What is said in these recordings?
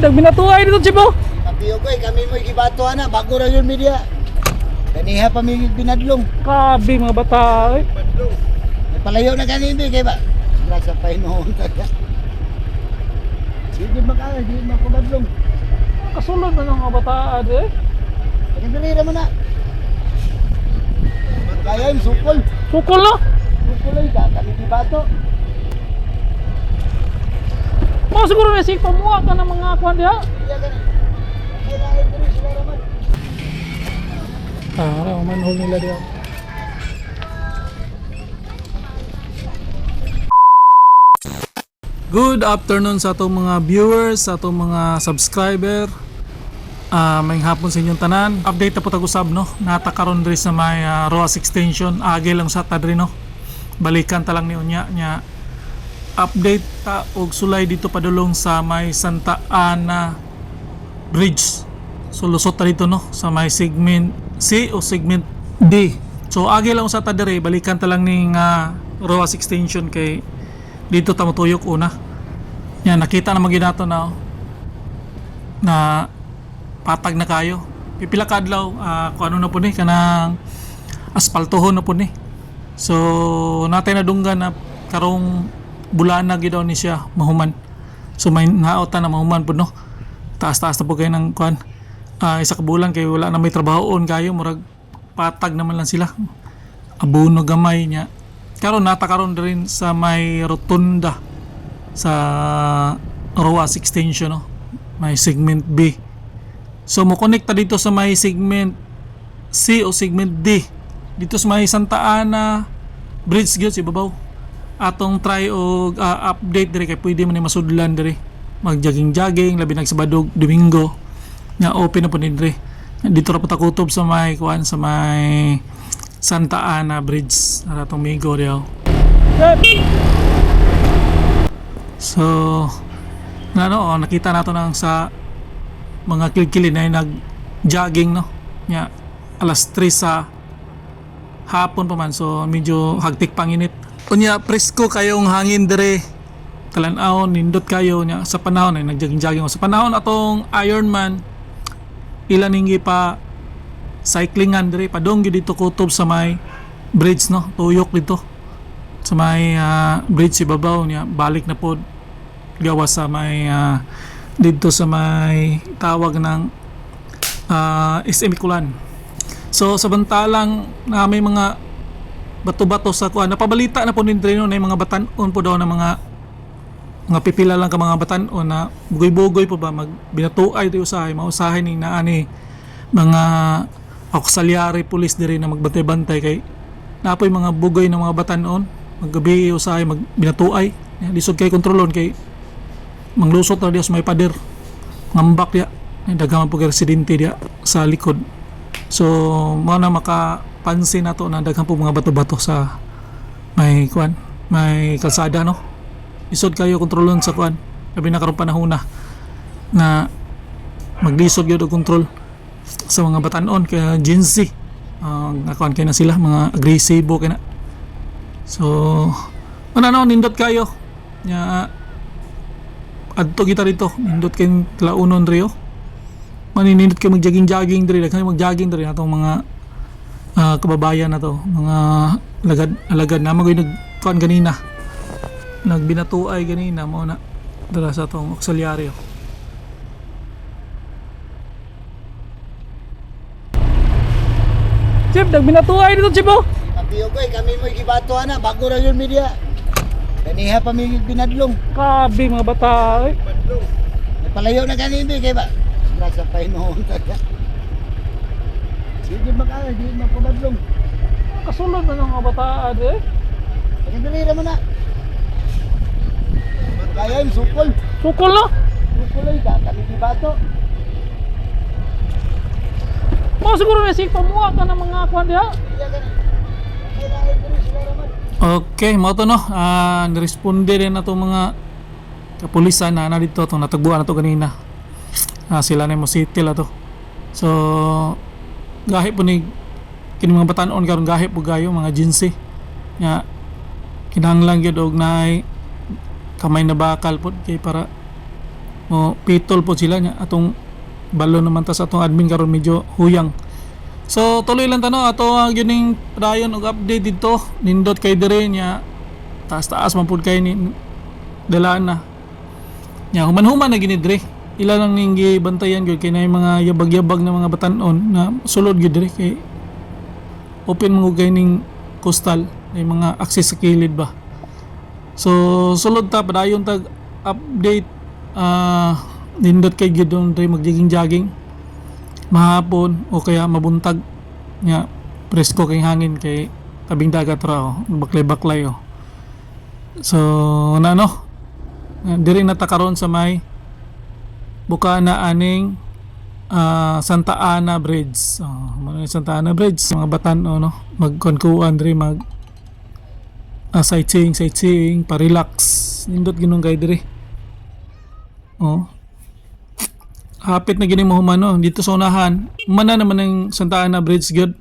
Nagbinatuay dito, Chief, oh. Kapiyo ko kami mo gibato na bago ra yun media. Kaniha pa mi binadlong. Kabi mga bata, eh. Palayo na kanindi kay ba. Grasa pa inoon taga. Sige makala, di makabadlong. Kasulod na ng mga bata, eh. Dali ra man na. Kaya yung sukol. Sukol na. Sukol ay ka kami gibato. Mga siguro na si pamuha ka ng mga kwan diha. Iya gani. Kailangan diri sila raman. Manhole nila diha. Good afternoon sa atong mga viewers, sa atong mga subscriber. May hapon sa inyong tanan. Update na po tag-usab, no. Natakaron diri sa may ROAS extension. Agi lang sa ta diri, no. Balikan ta lang ni unya nya. Update ta og sulay dito padulong sa may Santa Ana Bridge. So lusot ta dito, no, sa may segment C o segment D. So agi lang sa ta diri, balikan ta lang ning ROAS extension kay dito ta motuyok una. Yan, nakita naman ginato na patag na kayo. Pipila ka adlaw kung ano na po ni kanang aspaltohon na po ni. So natay na dunggan na karong bulan na gidaw ni siya mahuman. So may naota na mahuman po, no. Taas-taas na po kayo ng kuan. Isa ka bulan kay wala na may trabahoon kayo, murag patag naman lang sila. Abono gamay niya. Karon natakaron din sa may rotunda sa ROAS extension, no. May segment B. So mo konekta dito sa may segment C o segment D. Dito sa may Santa Ana Bridge gyud si babaw. Atong try og update diri kay pwede man ni masudlan diri. Mag-jogging-jogging labi nag Sabado, Domingo. Nga open na po ni diri. Dito ra po ta kutob sa may kuan sa may Santa Ana Bridge. Ara tong migo diaw. So nakita nato nang sa mga kilkilin ay nag-jogging, no. Nya alas 3 sa hapon pa man, so medyo hagtik panginit. Unya presko kayong hangin dire. Talan-aw nindot kayo nya sa panahon ay nag-jogging-jogging sa panahon atong Ironman. Ilan hingi pa cyclingan dire padong gyud dito kutob sa may bridge, no. Tuyok dito sa may bridge si babaw nya balik na pod gawa sa may dito sa may tawag ng SM Kulan. So samantalang na may mga bato-bato sa kuan, napabalita na po din no, na mga batan-on po daw na mga pipila lang ka mga batan-on na bugoy-bugoy po ba magbinatuay tayo usahay, mausahay ni naani mga auxiliary police diri na magbantay-bantay kay napoy mga bugoy ng mga batan-on maggabi usahay magbinatuay. Lisod kay kontrolon kay manglusot na diya sa may pader ngambak diya daghang po residente diya sa likod. So mo na makapansin nato na daghang po mga bato-bato sa may kuan may kalsada, no. Isod kayo kontrolon sa kuan labi na karong panahon na maglisod gyud og kontrol sa mga batan-on kay Gen Z nakuan kay na sila mga agresibo kay na. So nindot kayo nya adto kita dito nindot kay Tlaunon Rio maninindot kay mag-jogging diri daghan mag-jogging diri atong mga kababayan na to mga alagad na magoy nagkuan ganina nagbinatuay ganina mo na dala sa atong auxiliaryo. Chief, nagbinatuay dito, Chief, oh. Kapiyo ko kami mo gibato na bago ra yun media. Kaniha pa mi binadlong. Kabi mga bata, eh. Palayo na kanindi kay ba. Grasa pa inoon taga. Sige makala, di makabadlong. Kasulod na ng mga bata, eh. Dali ra man na. Kaya yung sukol. Sukol na. Sukol ay ka kami gibato. Mga siguro na si pamuha ka ng mga kwan diha. Iya gani. Kailangan diri sila raman. Okay, mo to, no. Niresponde din na itong mga kapulisan na dito itong natagbuan na ito kanina. Sila na mo city la to. So gahi po ni kini mga batan-on karon gahi po gayo mga jinsi nya kinahanglan gyud og naay kamay na bakal po kay para o pitol po sila nya atong balo naman ta sa atong admin karon medyo huyang. So tuloy lang tano ato ang gining dayon og update dito nindot kay dire nya taas man pud kay ni dalaan na nya human-human na gini dire ila lang ning gibantayan gyud kay nay mga yabag-yabag na mga batan-on na sulod gyud dire kay open mo kay ning coastal may mga access sa kilid ba. So sulod ta padayon tag update nindot kay gyud don dire magjaging-jaging mahapon o kaya mabuntag nya presko kay hangin kay tabing dagat ra baklay-baklay oh. So diri na ta karon sa may buka na aning Santa Ana Bridge. Santa Ana Bridge mga batan no magkonkuan diri mag sightseeing pa-relax nindot ginung kay diri. Hapit na gini mo humano dito sa unahan mana naman ang Santa Ana Bridge good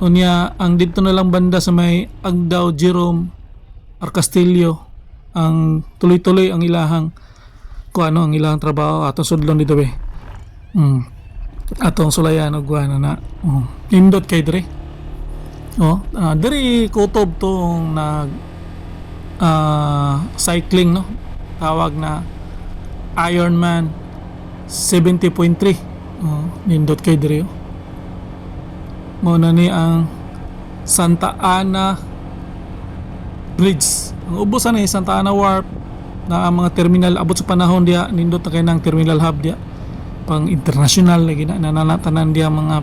unya ang dito na lang banda sa may Agdao Jerome Arcastillo ang tuloy-tuloy ang ilahang ang ilahang trabaho atong sudlon dito be atong sulayan og kuano na indot kay dire diri kutob tong nag cycling no tawag na Ironman 70.3 nindot kay dire mo na ni ang Santa Ana Bridge ang ubusan ni Santa Ana Wharf na ang mga terminal abot sa panahon dia nindot na kay nang terminal hub dia pang international lagi na nanatanan dia mga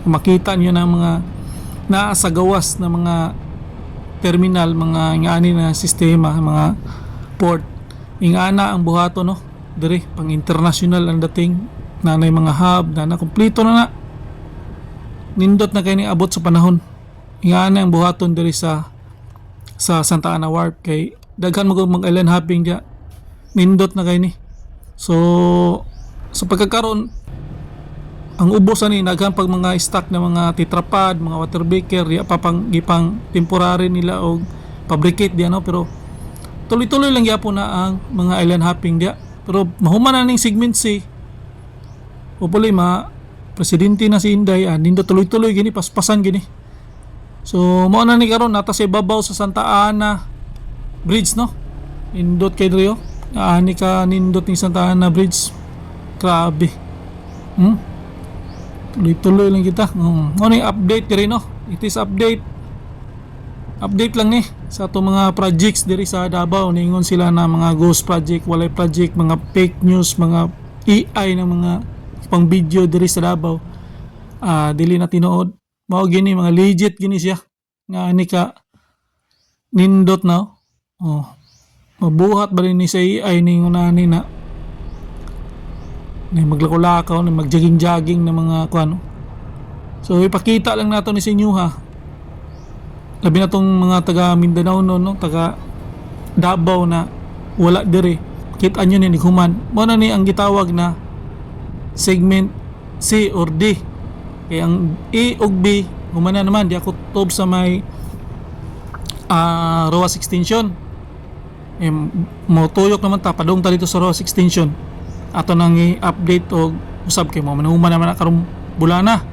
makita niyo na mga naasa gawas na mga terminal mga ingani na sistema mga port ingana ang buhato no dire pang international ang dating nanay mga hub na kompleto na nindot na kay ni abot sa panahon ingana ang buhaton dire sa Santa Ana Wharf kay daghan mo mag island hopping dia nindot na kay ni so sa pagkakaroon ang ubos ani daghan pag mga stock na mga tetrapad mga water beaker ya papang gipang temporary nila og fabricate dia no pero tuloy-tuloy lang gyapon na ang mga island hopping dia pero mahuman na ning segment C o problema presidente na si Inday nindot tuloy-tuloy gini paspasan gini so mao na ni karon nata sa ibabaw sa Santa Ana Bridge no nindot kay Drio ani ka nindot ni Santa Ana Bridge grabe tuloy-tuloy lang kita ano yung update diri no it is update lang ni sa ato mga projects diri sa Davao ningon sila na mga ghost project walay project mga fake news mga AI ng mga pang video diri sa Davao dili na tinuod mao gini mga legit gini siya nga ani ka nindot na mabuhat ba rin ni sa AI ningon ani na maglako-lakaw na magjaging-jaging na mga kuano so ipakita lang nato ni sa inyo ha labi na tong mga taga Mindanao no taga Davao na wala diri kita nyo ni human mo na ni ang gitawag na segment C or D kaya ang A ug B humana naman di ako tob sa may ROAS extension mo tuyok naman ta padung ta dito sa ROAS extension ato nang i-update og usab kay mo manuman naman karong bulana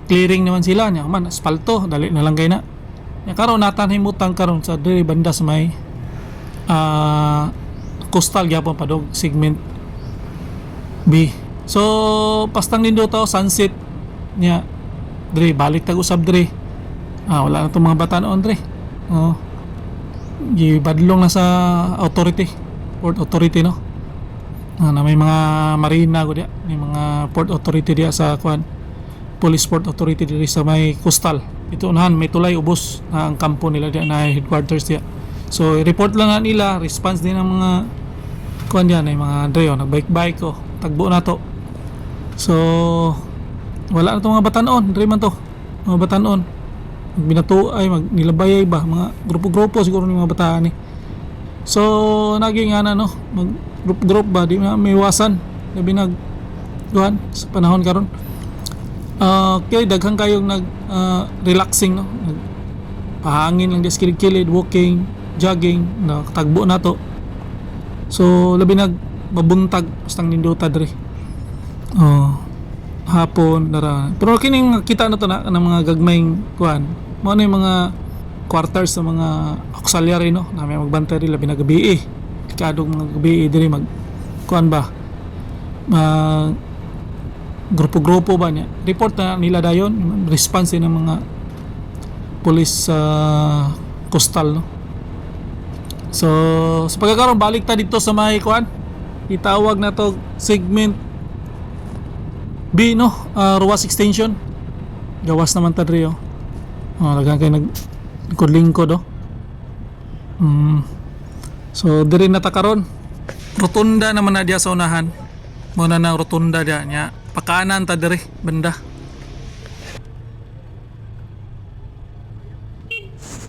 clearing naman sila nya man asfalto dali na lang kay na nya karon natan himutang karon sa diri banda sa may coastal gyapon padong segment B so pastang nindo to sunset nya diri balik tag usab diri wala na tong mga batanon diri gibadlong na sa authority port authority no na may mga marina ko dia may mga port authority dia sa kuan police port authority diri sa may coastal ito unahan may tulay ubos na ang kampo nila dia na headquarters dia so report lang na nila response din ng mga kuan diyan ay mga Andreo nagbike-bike ko tagbo na to so wala na to mga batanon diri man to mga batanon binato ay magnilabay ba mga grupo-grupo siguro ni mga bataan so naging ana no mag group ba di na may iwasan labi nag kuan sa panahon karon okay daghang kayong nag relaxing no pahangin lang des kilid-kilid walking jogging na tagbo na to So labi nag mabuntag bastang ninduta diri. Oh, hapon dara. Pero kining kita na to na ng mga gagmayng kuan. Mo na yung mga quarters sa mga auxiliary no, na may magbantay diri labi na gabi. Kadong mga gabi diri mag kuan ba? Grupo-grupo ba niya. Report na nila dayon response ng mga police sa coastal no. So sa pagkakaroon balik ta dito sa may kuan. Itawag na to segment B no, Ruas Extension. Gawas naman ta diri oh. Lagang kay lingkod oh. So diri na ta karon. Rotunda naman na diya sa unahan. Muna na rotunda diya nya. Pakanan ta diri banda.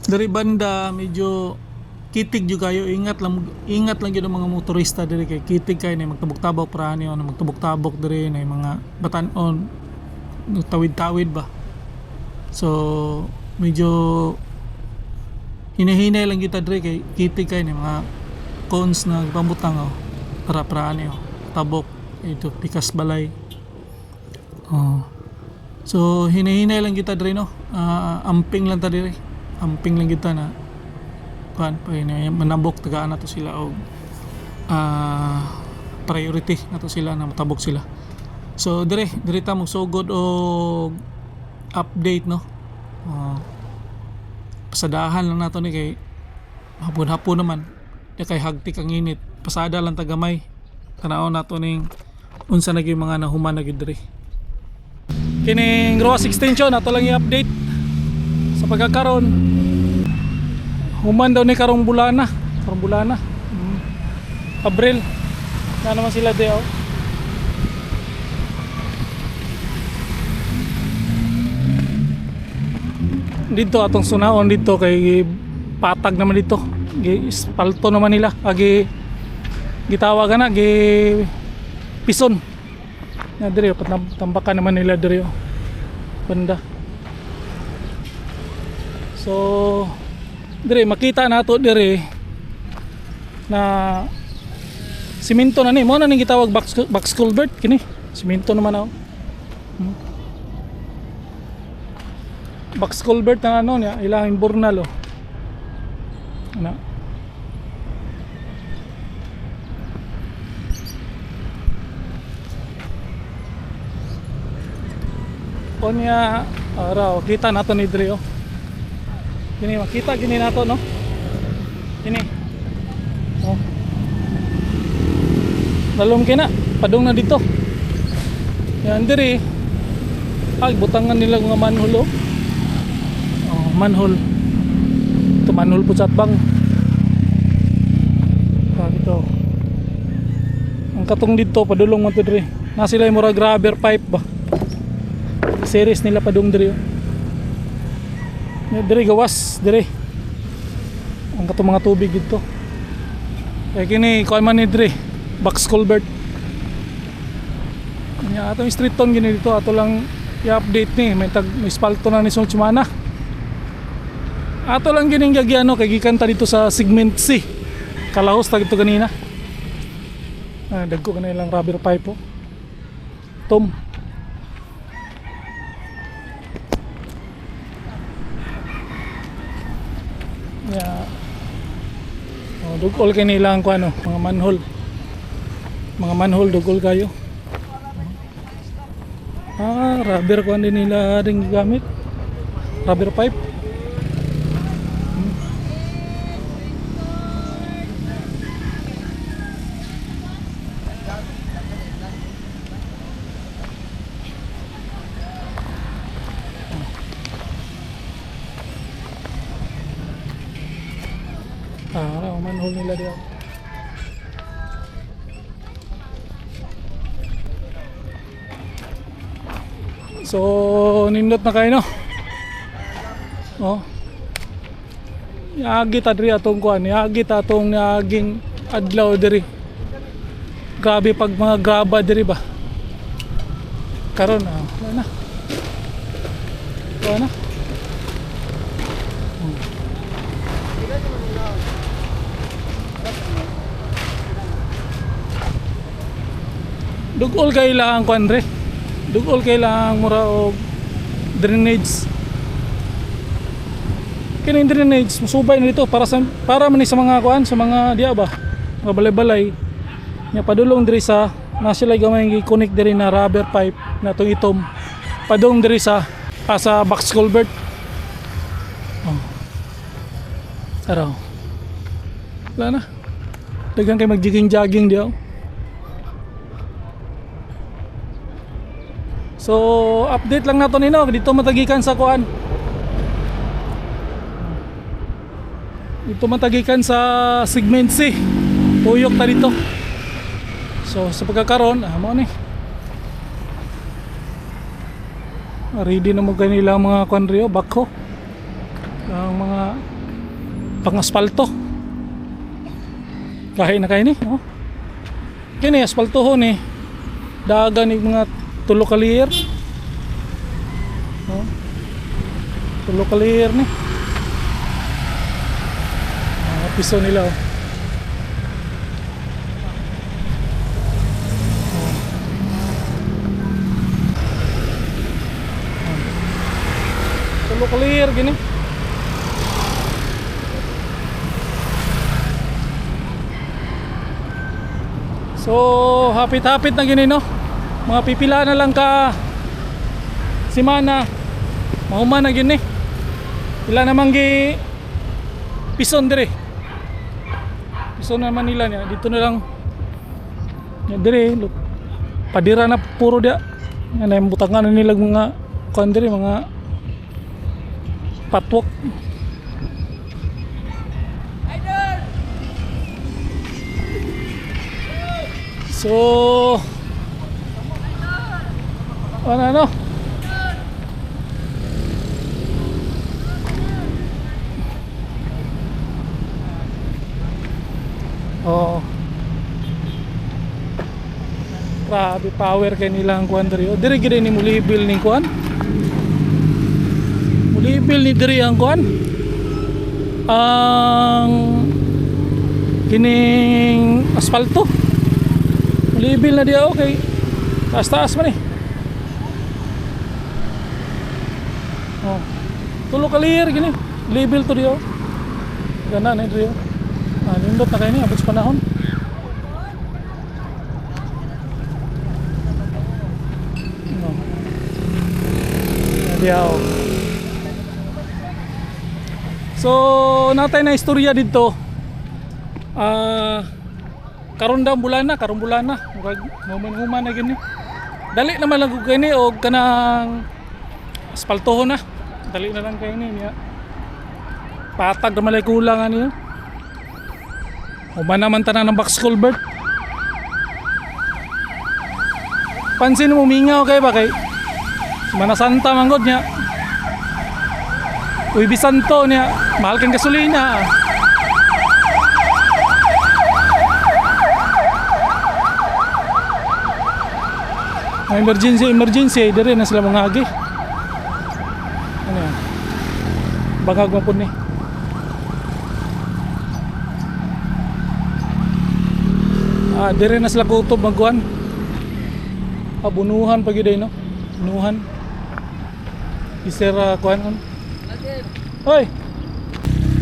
Dari banda medyo kitig jud kayo, ingat lang gyud ang mga motorista diri kay kitig kay na magtabok-tabok pra ni on magtabok-tabok diri na mga batan-on tawid-tawid ba. So medyo hinahinay lang kita diri kay kitig kay na mga cones na pambutang oh para ni oh tabok ito pikas balay. So hinahinay lang kita diri no. Amping lang ta diri. Amping lang kita na kan pa manabok tagaan nato sila og priority nato sila na matabok sila. So dire ta magsugod og update no. Pasadahan lang nato ni kay hapon naman di kay hagtik ang init. Pasada lang tagamay tanaw nato ning unsa naging mga nahuman na gid dire. Kining Ruas Extension nato lang i-update sa pagkakaroon. Human daw ni karong bulana. Abril. Na naman sila diyo. Dito atong sunaon dito kay patag naman dito. Espalto naman nila. Gitawagan na pison. Na dire tambakan naman nila dire. Banda. So dire makita nato dire na simento na ni mo na ning gitawag box culvert kini simento naman ako box culvert na ano niya ilahing burnal oh ana onya araw kita nato ni dire oh. Gini makita gini nato no. Gini. Oh. Dalom kina padung na dito. Yan diri. Ay butangan nila mga manhole oh. Oh, manhole. Ito manhole po sa atbang. Dito. Ang katong dito padulong mo to diri. Na sila yung murag rubber pipe ba. Series nila padung diri oh. Diri gawas diri ang katong mga tubig dito kaya kini kuan man ni diri box culvert nya atong street tone gini dito ato lang i-update ni may espalto na ni Sulchmana ato lang gining gagyano kay gikan ta dito sa segment C kalahos ta dito kanina dagko kanay lang rubber pipe po tom. Yeah. Dugol kay nila ang kuano, mga manhole dugol kayo. Rubber kuan din nila ring gamit. Rubber pipe. Manhole nila diyan. So nindot na kayo no. Oh. Yagi ta diri atong kuan, yagi ta atong naging adlaw diri. Grabe pag mga graba diri ba. Karon wala na. Wala na. dugol kailangan kuan re. Dugol kailangan mura og drainage. Kini drainage musubay na dito para man ni sa mga kuan, sa mga diya ba, mga balay-balay. Nya padulong diri sa na sila gamay gi-connect diri na rubber pipe na tong itom. Padung diri sa box culvert. Oh. Araw. Wala na. Dagan kay mag-jogging diaw. So, update lang nato nino dito matagikan sa kuan. Dito matagikan sa segment C. Tuyok ta dito. So, sa pagkakaroon, mo ni. Ready na mo kanila mga kuan riyo, bakho. Ang mga pang-aspalto. Kahit na kayo ni, oh. Kini aspaltohon ni. Dagan ni mga 3 kaliyer. Oh. 3 kaliyer ni. Piso nila, oh. Tulo clear gini. So, hapit-hapit na gini, no? Mga pipila na lang ka simana. Mahuman na gini. Ila namang gi pison dire. Pison naman nila niya. Dito na lang. Yan dire, look. Padira na puro dia. Yan ay butangan na nila mga kuan dire, mga patwok. So ano oh, grabe power kay nilang kuan diri. O diri gid ni mulibil ning kuan. Mulibil ni diri ang kuan. Ang kining asfalto. Mulibil na dia, okay. Taas-taas man eh. Oh. Tulo clear gini. Libil to dia. Gana na dia. Ah, nindot na kay ni abot sa panahon. Oh. Dia. So, natay na istorya dito. Karon bulan na, human na gini. Dali naman lang ko gini o kanang aspaltohon na. Dali na lang kayo niya. Patag naman lang kulang niya. Human naman tanan ng box culvert. Pansin mo mingaw kay ba kay Semana Santa manggod niya. Uy bisanto niya, mahal kang gasolina. Emergency dire na sila mga agi. Ano yan? Bangag mo po ni. Dire na sila kutob magkuhan. Bunuhan pag yun no? Bunuhan. Isera kuhan on. Hoy!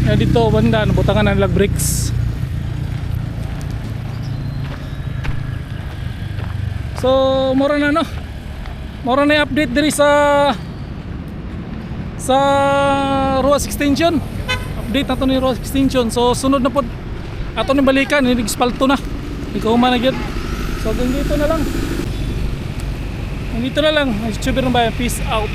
Yan dito banda, nabutangan na nilag bricks. So, mura na no. Mura na i-update diri sa Ruas Extension. Update na to ni Ruas Extension. So, sunod na po ato ni balikan, nag-spalto na. Ikaw man agad. So, dito na lang. Dito na lang. Super na ba? Peace out.